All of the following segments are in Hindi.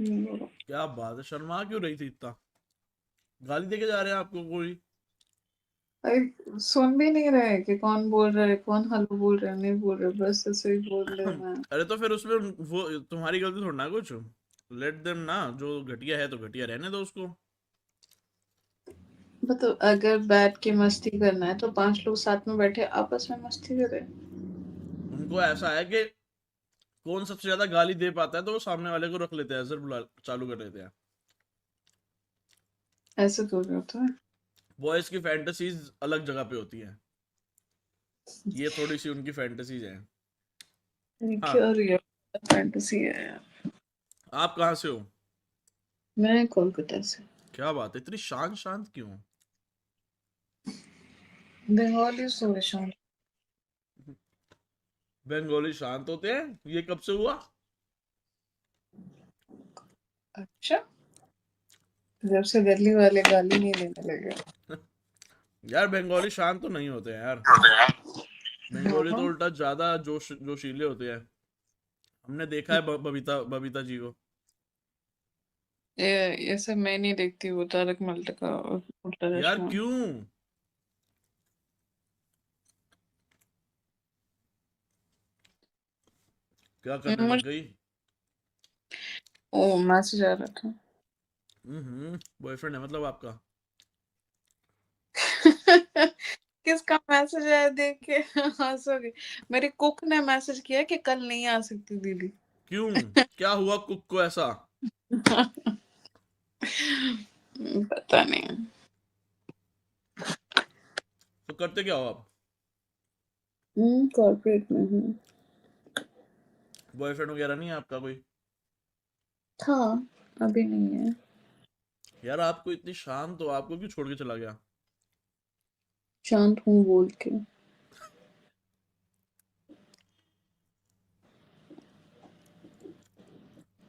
बोलो। क्या बात है, शर्मा क्यों रही थी इतना? गाली देके जा रहे हैं आपको कोई? अरे सुन भी नहीं रहे कि कौन बोल रहा है, कौन हेलो बोल रहा है, नहीं बोल रहे, बस ऐसे ही बोल रहे मैं। अरे तो फिर उसमें वो तुम्हारी गलती थोड़ा ना कुछ। लेट देम ना, जो घटिया है तो घटिया रहने दो उसको। मतलब अगर बैठ के मस्ती करना है तो 5 लोग साथ में बैठे आपस में मस्ती करें। उनको ऐसा है कि कौन सबसे ज्यादा गाली दे पाता है तो वो सामने वाले को रख लेते हैं, सर बुला चालू कर लेते हैं। ऐसे थोड़ी होता है। बॉयज की फैंटेसीज अलग जगह पे होती हैं, ये थोड़ी सी उनकी फैंटेसीज हैं। ये हाँ। क्या रियल फैंटेसी है यार। आप कहाँ से हो? मैं कोलकाता से। क्या बात है, इतनी शांत शांत क्यों? बंगाली सोल्यूशन। बंगाली शांत होते हैं, ये कब से हुआ? अच्छा, जब से दिल्ली वाले गाली नहीं देने लगे। यार बंगाली शांत तो नहीं होते हैं यार। हाँ बंगाली तो हाँ। उल्टा ज्यादा जोशीले होते हैं। हमने देखा है बबीता बबीता जी को। ये सब मैं नहीं देखती, वो तारक मेहता का उल्टा यार चश्मा। क्यों? क्या करने लग मुझे गई? ओ मैसेज आ रहा था। बॉयफ्रेंड है मतलब आपका? किसका मैसेज आया देख के हंसोगे। मेरी कुक ने मैसेज किया कि कल नहीं आ सकती दीदी। क्यों? क्या हुआ कुक को ऐसा? पता नहीं। तो करते क्या हो आप? कॉर्पोरेट में हूँ। बॉयफ्रेंड वगैरह नहीं है आपका कोई? था, अभी नहीं है। यार आपको इतनी शांत हो, आपको क्यों छोड़ के चला गया? शांत हूँ बोल के।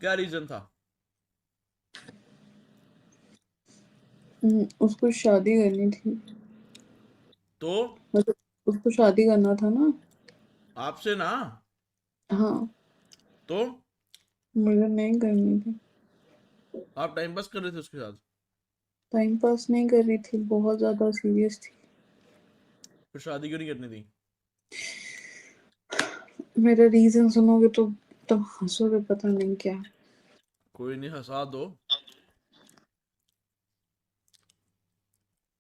क्या रीजन था? उसको शादी करनी थी। तो मतलब उसको शादी करना था ना। आपसे ना? हाँ। तो मुझे नहीं करनी थी। आप टाइम पास कर रहे थे उसके साथ? टाइम पास नहीं कर रही थी, बहुत ज्यादा सीरियस थी। फिर शादी क्यों नहीं करनी थी? मेरा रीजन सुनोगे तो तब हंसोगे, पता नहीं क्या। कोई नहीं, हंसा दो।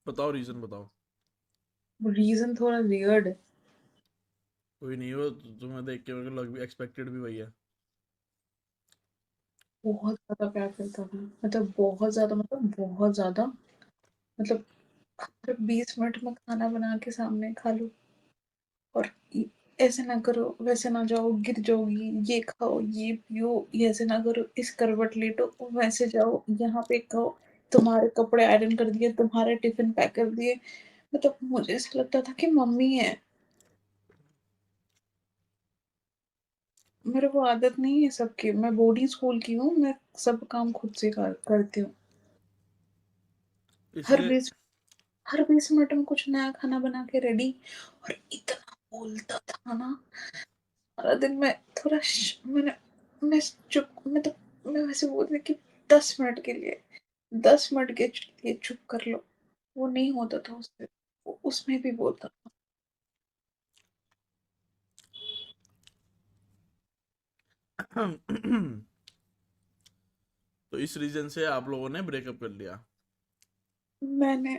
बताओ, रीजन बताओ। रीजन थोड़ा वियर्ड है। कोई नहीं, वो तुम्हें देख के मेरे को लग भी एक्सपेक्टेड भी वही है। बहुत ज्यादा प्यार करता था, मतलब बहुत ज्यादा, मतलब बहुत ज्यादा। मतलब हर 20 मिनट में खाना बना के सामने खा लो। और ऐसे ना करो, वैसे ना जाओ, गिर जाओगी, ये खाओ, ये पियो, ये ऐसे ना करो, इस करवट लेटो, वैसे जाओ, यहाँ पे खाओ, तुम्हारे कपड़े आयरन कर दिए, तुम्हारे टिफिन पैक कर दिए। मतलब मुझे ऐसा लगता था कि मम्मी है। मेरे को आदत नहीं है सबकी, मैं बोर्डिंग स्कूल की हूँ, मैं सब काम खुद से करती हूँ। हर इसलिए। 20 मिनट में कुछ नया खाना बना के रेडी। और इतना बोलता था ना, सारा दिन मैं थोड़ा मैंने मैं चुप, मैं तो मैं वैसे बोल रही कि 10 मिनट के लिए, 10 मिनट के लिए चुप कर लो। वो नहीं होता था उससे, वो उसमें भी बोलता था। तो इस रीजन से आप लोगों ने ब्रेकअप कर लिया? मैंने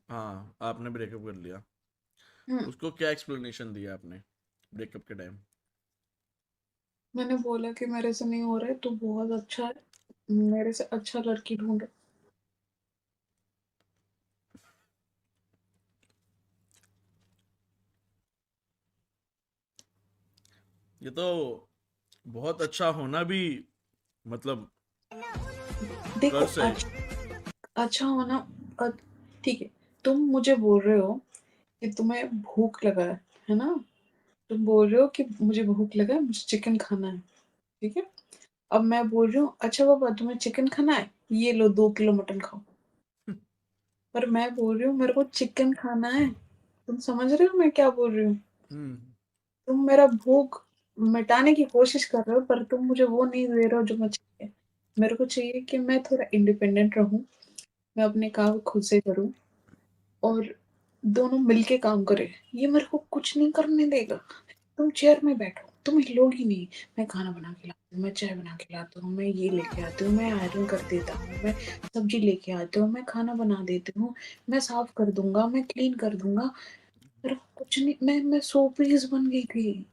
हाँ, आपने ब्रेकअप कर लिया। हम्म, उसको क्या एक्सप्लेनेशन दिया आपने ब्रेकअप के टाइम? मैंने बोला कि मेरे से नहीं हो रहा है तो बहुत अच्छा है, मेरे से अच्छा लड़की ढूंढो। ये तो बहुत अच्छा होना भी, मतलब, देखो कर्स है। अच्छा होना। अ- ठीक है, तुम मुझे बोल रहे हो कि तुम्हें भूख लगा है ना। तुम बोल रहे हो कि मुझे भूख लगा है, मुझे चिकन खाना है। ठीक है। अब मैं बोल रही हूँ अच्छा बाबा तुम्हें चिकन खाना है, ये लो 2 किलो मटन खाओ। पर मैं बोल रही हूँ मेरे को चिकन खाना है। तुम समझ रहे हो मैं क्या बोल रही हूँ। हम्म। तुम मेरा भूख मिटाने की कोशिश कर रहे हो, पर तुम मुझे वो नहीं दे रहे हो जो मुझे चाहिए। मेरे को चाहिए कि मैं थोड़ा इंडिपेंडेंट रहूँ, मैं अपने काम खुद से करूँ और दोनों मिलके काम करें। ये मेरे को कुछ नहीं करने देगा। तुम चेयर में बैठो, तुम हिलोगी नहीं। मैं खाना बना के लाती हूँ, मैं चाय बना के लाती हूँ, मैं ये लेके आती हूँ, मैं आयरन कर देता हूँ, मैं सब्जी लेके आती हूँ, मैं खाना बना देती हूँ, मैं साफ कर दूँगा, मैं क्लीन कर दूँगा। मेरे को कुछ नहीं, मैं शो पीस बन गई थी।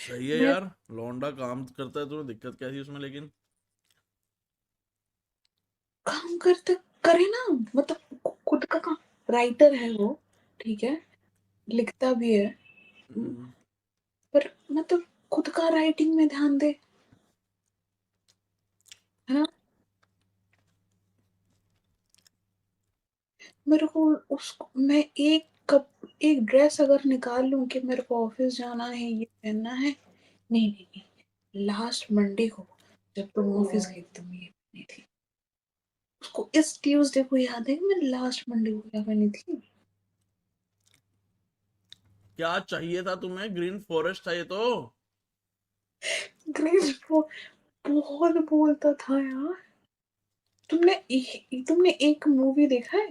सही है मैं यार, लौंडा काम करता है, तुम्हें दिक्कत क्या थी उसमें लेकिन? काम करते करे ना, मतलब खुद का काम। राइटर है वो, ठीक है, लिखता भी है, हम्म, पर मतलब खुद का राइटिंग में ध्यान दे, है ना। मेरे को उसको मैं एक ड्रेस अगर निकाल लूं कि मेरे को ऑफिस जाना है, ये पहनना है, नहीं नहीं नहीं, लास्ट मंडे को जब तुम ऑफिस गई तुम ये पहनी थी। उसको इस ट्यूसडे को याद है कि मैंने लास्ट मंडे को क्या पहनी थी। क्या चाहिए था तुम्हें? ग्रीन फॉरेस्ट था ये तो। ग्रेस बहुत बोलता था यार। तुमने एक मूवी देखा है,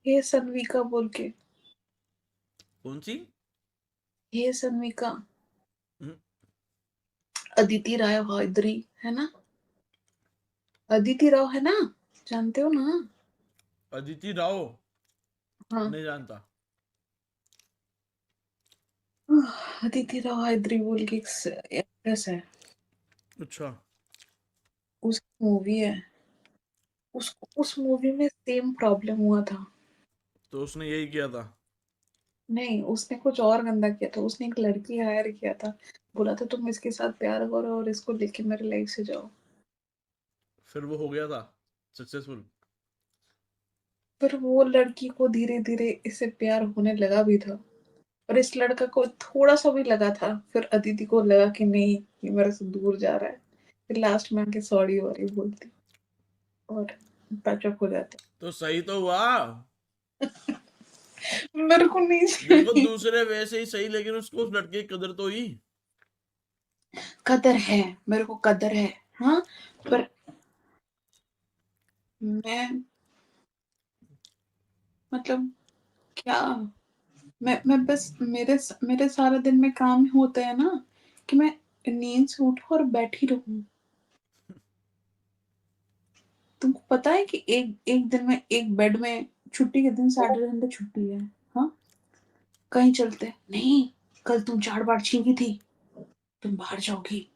हे सनविका बोल के? कौन सी? हे सनविका, हम्म, अदिति राय वायदरी है ना, अदिति राव है ना, जानते हो ना? अदिति राव? हाँ, नहीं जानता। अदिति राव वायदरी बोल के एक्ट्रेस है, अच्छा। उसकी मूवी है। उस मूवी में सेम प्रॉब्लम हुआ था। तो उसने यही किया था? नहीं, उसने कुछ और गंदा किया था। उसने एक लड़की हायर किया था, बोला था तुम इसके साथ प्यार करो और इसको लेके मेरे लाइफ से जाओ। फिर वो हो गया था सक्सेसफुल? फिर वो लड़की को धीरे धीरे इससे प्यार होने लगा भी था, और इस लड़का को थोड़ा सा भी लगा था। फिर अदिति को लगा कि नहीं, ये मेरे से दूर जा रहा है। फिर लास्ट में आके सॉरी वॉरी बोलती और पैचअप हो जाते। तो सही तो हुआ। मेरे को नहीं देखो चाहिए। दूसरे वैसे ही सही, लेकिन उसको उस लड़के की कदर तो ही। कदर है, मेरे को कदर है, हाँ, पर मैं, मतलब क्या, मैं बस मेरे सारा दिन में काम होता है ना कि मैं नींद से उठूं और बैठी रहूं। तुमको पता है कि एक एक दिन में एक बेड में, छुट्टी के दिन सैटरडे संडे छुट्टी है, हाँ, कहीं चलते हैं? नहीं, कल तुम झाड़ बाढ़ छींकी थी, तुम बाहर जाओगी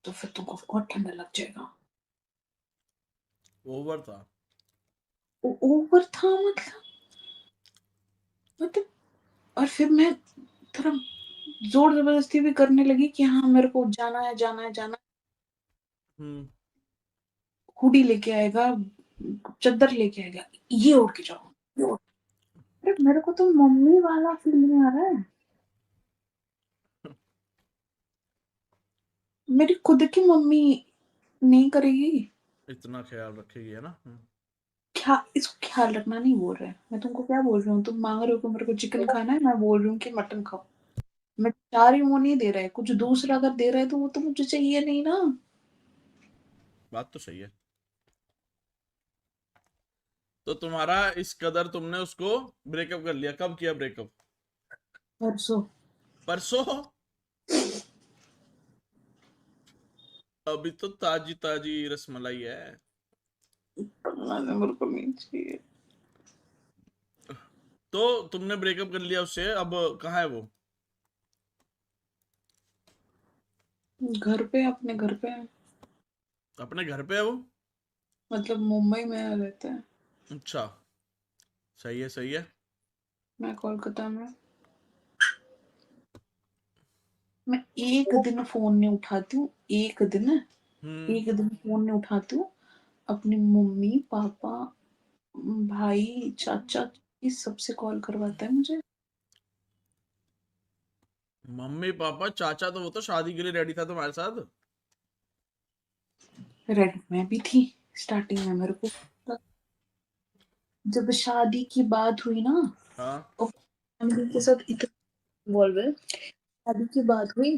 तो फिर तुमको और ठंडा लग जाएगा। ओवर था। ओवर था मतलब, और फिर मैं थोड़ा जोर जबरदस्ती भी करने लगी कि हाँ मेरे को जाना है जाना है जाना है। हम्म। हुडी लेके आएगा, चद्दर लेके आएगा, ये ओढ़ के जाओ, ये ओढ़। अरे मेरे को तो मम्मी वाला फील नहीं आ रहा है। मेरी खुद की मम्मी नहीं करेगी। इतना ख्याल रखेगी है ना? क्या इसको ख्याल रखना नहीं बोल रहे हैं, मैं तुमको क्या बोल रही हूँ, तुम मांग रहे हो कि मेरे को चिकन खाना है, मैं बोल रही हूँ कि मटन खाओ। मैं चाह रही हूँ वो नहीं दे रहा है, कुछ दूसरा अगर दे रहा है तो वो तो मुझे चाहिए नहीं ना। बात तो सही है। तो तुम्हारा इस कदर तुमने उसको ब्रेकअप कर लिया, कब किया ब्रेकअप? परसों। परसों? अभी तो ताजी ताजी रसमलाई है। मेरे को नहीं चाहिए। तो तुमने ब्रेकअप कर लिया उससे, अब कहाँ है वो? घर पे, अपने घर पे है। अपने घर पे है वो? मतलब मुंबई में रहते हैं, अच्छा। सही है सही है। मैं कोलकाता में। मैं एक दिन फोन नहीं उठाती हूँ, हम्म। एक दिन फोन नहीं उठाती हूँ। अपनी मम्मी पापा, भाई चाचा, इस सबसे कॉल करवाता है मुझे। मम्मी पापा चाचा, तो वो तो शादी के लिए रेडी था तुम्हारे साथ। रेड में भी थी स्टार्टिंग में, मेरे को जब शादी की बात हुई ना, हाँ। और फैमिली के साथ इतना इन्वॉल्व है। शादी की बात हुई,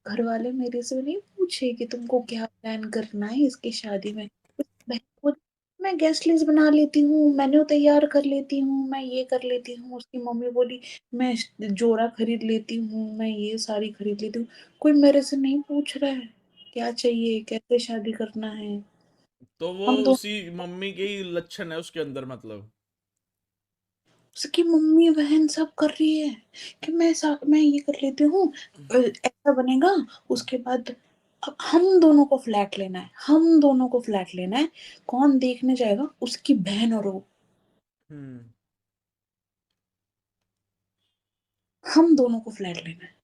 घर वाले मेरे से नहीं पूछे कि तुमको क्या प्लान करना है इसकी शादी में। बहन बोली, मैं गेस्ट लिस्ट बना लेती हूँ, मेन्यू तैयार कर लेती हूँ, मैं ये कर लेती हूँ। उसकी मम्मी बोली, मैं जोड़ा खरीद लेती हूँ, मैं ये साड़ी खरीद लेती हूँ। कोई मेरे से नहीं पूछ रहा है क्या चाहिए, कैसे शादी करना है। तो वो हम तो उसी मम्मी के ही लक्षण है उसके अंदर, मतलब। उसकी मम्मी बहन सब कर रही है कि मैं ये कर लेती हूँ, ऐसा बनेगा। उसके बाद अब हम दोनों को फ्लैट लेना है, हम दोनों को फ्लैट लेना है। कौन देखने जाएगा? उसकी बहन और वो। हम्म। हम दोनों को फ्लैट लेना है।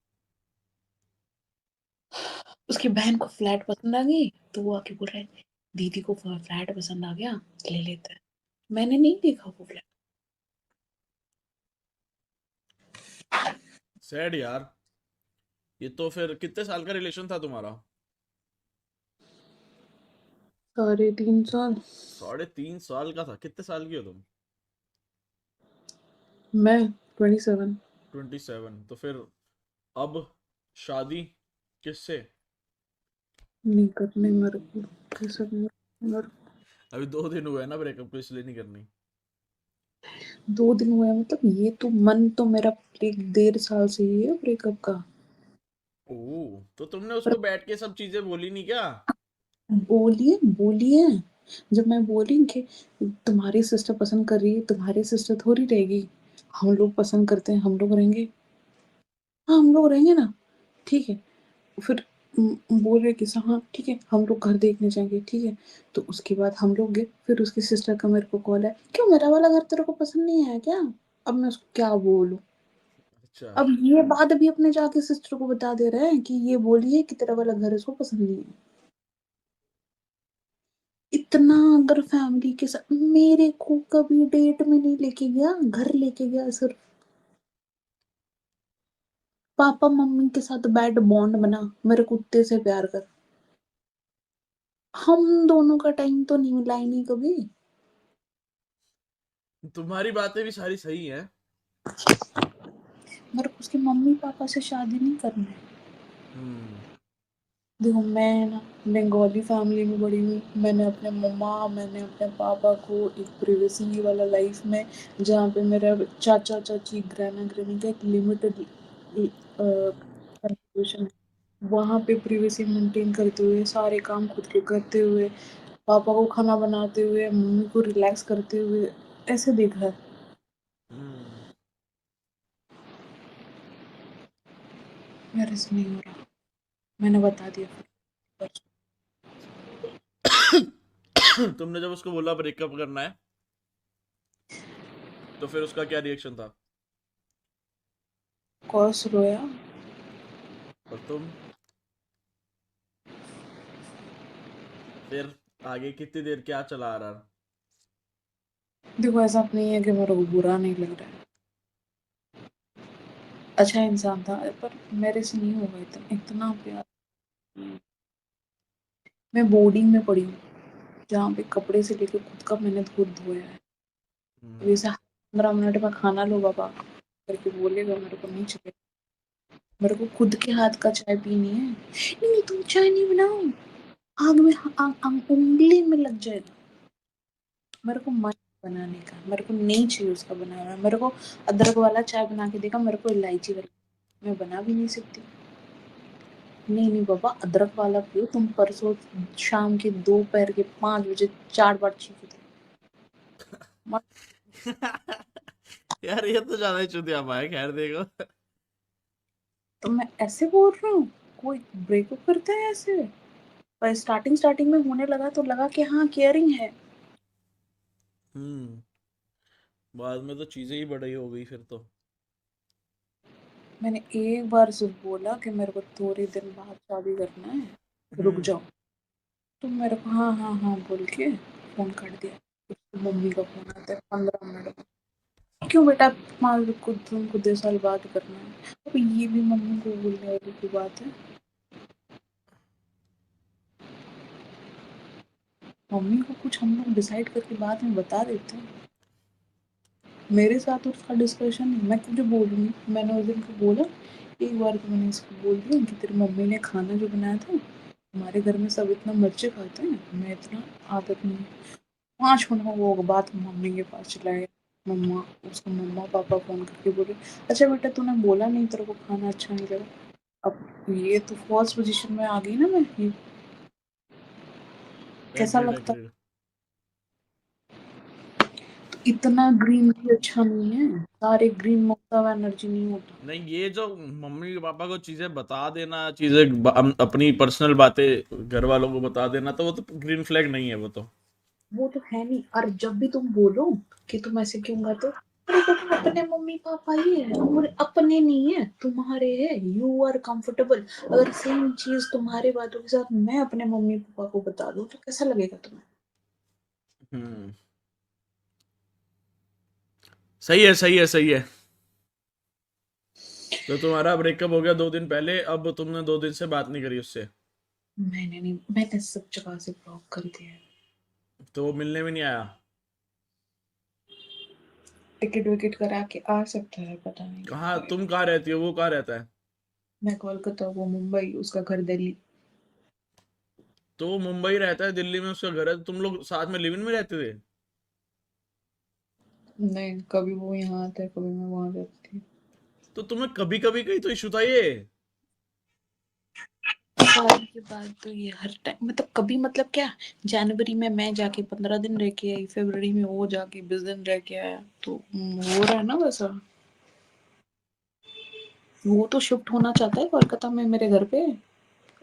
उसकी बहन को फ्लैट पसंद आ गई तो वो आके बोल रहा है, दीदी को फ्लैट पसंद आ गया, ले लेते हैं। मैंने नहीं देखा वो फ्लैट। सैड यार। ये तो फिर कितने साल का रिलेशन था तुम्हारा? 3.5 साल। 3.5 साल का था? कितने साल की हो तुम? मैं 27। 27? तो फिर अब शादी किससे? नहीं करने मेरे को, कैसे मेरे अभी 2 दिन हुए हैं ना ब्रेकअप को, इसलिए नहीं करनी। 2 दिन हुए हैं, मतलब ये तो मन तो मेरा 1.5 साल से ही है ब्रेकअप का। ओह, तो तुमने पर उसको बैठ के सब चीजें बोली नहीं क्या? बोलिए बोलिए, जब मैं बोली कि तुम्हारी सिस्टर पसंद कर रही है, तुम्हारी सिस्टर थोड़ी रहेगी, हम लोग पसंद करते हैं, हम लोग रहेंगे। हाँ हम लोग रहेंगे ना, ठीक है। फिर बोल रहे कि हाँ ठीक है, हम लोग घर देखने जाएंगे, ठीक है। तो उसके बाद हम लोग गए, फिर उसकी सिस्टर का मेरे को कॉल है, क्यों मेरा वाला घर तेरे को पसंद नहीं आया क्या? अब मैं उसको क्या बोलूं? अच्छा। अब ये बात भी अपने जाके सिस्टर को बता दे रहे हैं कि ये बोलिए कि तेरा वाला घर इसको पसंद नहीं है। इतना अगर फैमिली के साथ मेरे को कभी डेट में नहीं लेके गया, घर लेके गया सिर्फ। पापा मम्मी के साथ बैड बॉन्ड बना, मेरे कुत्ते से प्यार कर। हम दोनों का टाइम तो नहीं मिला ही नहीं कभी। तुम्हारी बातें भी सारी सही हैं। मेरे को उसके मम्मी पापा से शादी नहीं करनी है। हम्म। देखो मैं ना बंगाली फैमिली में बड़ी हूँ। मैंने अपने पापा को एक प्रिवेसी वाला लाइफ में, जहाँ पे मेरा चाचा चाची ग्रैना ग्रैनी का एक लिमिटेड कंट्रीब्यूशन है, वहाँ पे प्रिवेसी मेंटेन करते हुए, सारे काम खुद के करते हुए, पापा को खाना बनाते हुए, मम्मी को रिलैक्स करते हुए, ऐसे देखा है। हम्म। मेरे से नहीं हो रहा, मैंने बता दिया फिर। तुमने जब उसको बोला ब्रेकअप करना है, तो फिर उसका क्या रिएक्शन था? कौस रोया। और तुम फिर आगे कितनी देर क्या चला आ रहा? देखो ऐसा नहीं है कि मेरे को बुरा नहीं लग रहा है, अच्छा इंसान था, पर मेरे से नहीं होगा इतना इतना प्यार। मैं बोर्डिंग में पढ़ी हूँ, जहाँ पे कपड़े से लेकर खुद का मैंने खुद धोया है। हम्म। वैसे 15 मिनट में खाना लो बाबा करके बोलेगा, मेरे को नहीं चाहिए। मेरे को खुद के हाथ का चाय पीनी है। नहीं नहीं तुम चाय नहीं बनाओ, आग में उंगली में लग जाएगा। मेरे को मन बनाने का, मेरे को नहीं चाहिए उसका बनाया हुआ। मेरे को अदरक वाला चाय बना के देगा, मेरे को इलायची वाला मैं बना भी नहीं सकती। नहीं नहीं बाबा, अदरक वाला पियो तुम। परसों शाम के दोपहर के 5 बजे 4 बार चीखे थे। मत- यार ये तो ज्यादा ही चुतियापा है, खैर देखो। तो मैं ऐसे बोल रहा हूँ, कोई ब्रेकअप करता है ऐसे? पर स्टार्टिंग स्टार्टिंग में होने लगा तो लगा कि हाँ केयरिंग है। हम्म। बाद में तो चीजें ही बड़ी हो गई फिर तो। मैंने एक बार सिर्फ बोला कि मेरे को थोड़ी दिन बाद शादी करना है, रुक हम्म। जाओ। तो मेरे को हाँ हाँ हाँ बोल के फोन काट दिया। उसकी मम्मी का फोन आता है 15 मिनट में, क्यों बेटा, मान लो खुद तुमको 2 साल बाद करना है। अब ये भी मम्मी को बोलने वाली की बात है? मम्मी को कुछ हम लोग डिसाइड करके बाद में बता देते हैं। मेरे साथ उसका डिस्कशन है, मैं तुझे बोलूंगी, मैंने उस दिन को बोला एक बार तो मैंने इसको बोल दिया कि तेरी मम्मी ने खाना जो बनाया था, हमारे घर में सब इतना मिर्ची खाते हैं, मैं इतना आदत नहीं है। 5 मिनट वो बात मम्मी के पास चला गया। मम्मा उसको मम्मा पापा फ़ोन करके बोले, अच्छा बेटा तूने बोला नहीं तेरे को खाना अच्छा नहीं लगा। अब ये तो फ़ॉल्स पोज़ीशन में आ गई ना मैं, ये कैसा एग्रीड लगता? एग्रीड। इतना ग्रीन टी अच्छा नहीं है, सारे ग्रीन मक्का एनर्जी नहीं होता। नहीं, ये जो मम्मी पापा को चीजें बता देना, चीजें अपनी पर्सनल बातें घर वालों को बता देना, तो वो तो ग्रीन फ्लैग नहीं है वो तो। वो तो है नहीं। और जब भी तुम बोलो कि तुम ऐसे क्यों गाते हो, अरे तो तुम अपने मम्मी पापा ही है और अपने नहीं है, तुम्हारे है, यू आर कंफर्टेबल। अगर सेम चीज तुम्हारे बातों के साथ मैं अपने मम्मी पापा को बता दूं तो कैसा लगेगा तुम्हें? हम्म। सही है सही है सही है। तो तुम्हारा ब्रेकअप हो गया 2 दिन पहले, अब तुमने 2 दिन से बात नहीं करी उससे? मैंने नहीं, मैंने सब जगह से ब्लॉक कर दिया है। तो वो मिलने भी नहीं आया? टिकट विकेट करा के आ सकता है, पता नहीं कहाँ, कब तुम आएगा। कहाँ रहती हो, वो कहाँ रहता है? मैं कोलकाता, वो मुंबई, उसका घर दिल्ली। तो वो मुंबई रहता है, दिल्ली में उसका घर है, तो तुम लोग साथ में लिव इन में रहते थे? नहीं, कभी वो यहाँ आता है, कभी मैं वहां जाती हूँ। तो तुम्हें कभी कभी कहीं तो इशू था ये। शादी के बाद तो ये हर टाइम, मतलब कभी, मतलब क्या, जनवरी में मैं जाके 15 दिन रह के आई, फरवरी में वो जाके 20 दिन रह के आया, तो हो रहा है ना वैसा। वो तो शिफ्ट होना चाहता है कोलकाता में मेरे घर पे,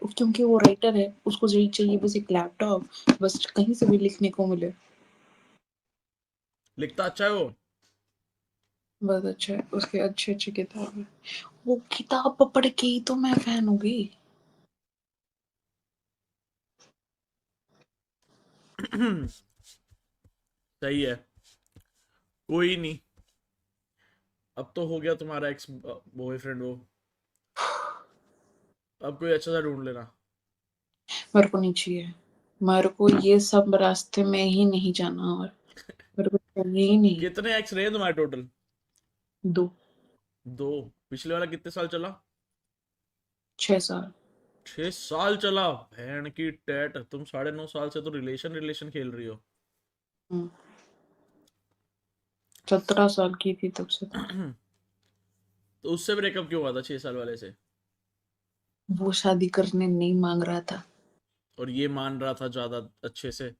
क्योंकि वो राइटर है, उसको यही चाहिए बस, एक लैपटॉप, बस कहीं से भी लिखने को मिले। लिखता अच्छा है वो? बस अच्छा है, उसके अच्छे अच्छे किताब है। वो किताब पढ़ के ही तो मैं फैन हो गई। सही है। कोई नहीं, अब तो हो गया तुम्हारा एक्स बॉयफ्रेंड वो। अब कोई अच्छा सा ढूंढ लेना। मेरे को नहीं चाहिए, मेरे को ये सब रास्ते में ही नहीं जाना, और मेरे को चाहिए ही नहीं। कितने एक्स रहे तुम्हारे टोटल? 2, 2? पिछले वाला कितने साल चला? 6 साल। 6 साल चला? बहन की टैट, तुम 9.5 साल से तो रिलेशन रिलेशन खेल रही हो। 17 साल की थी तब से तो। तो उससे ब्रेकअप क्यों हुआ था 6 साल वाले से? वो शादी करने नहीं मांग रहा था। और ये मान रहा था ज्यादा अच्छे से?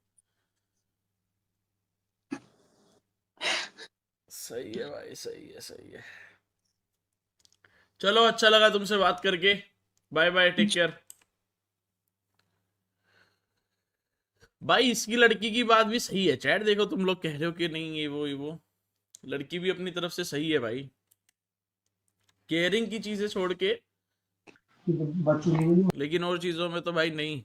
सही है भाई, सही है सही है। चलो, अच्छा लगा तुमसे बात करके। Bye bye, take care. भाई इसकी लड़की की बात भी सही है, चैट देखो, तुम लोग कह रहे हो कि नहीं ये वो, लड़की भी अपनी तरफ से सही है भाई। केयरिंग की चीजें छोड़ के, लेकिन और चीजों में तो भाई नहीं।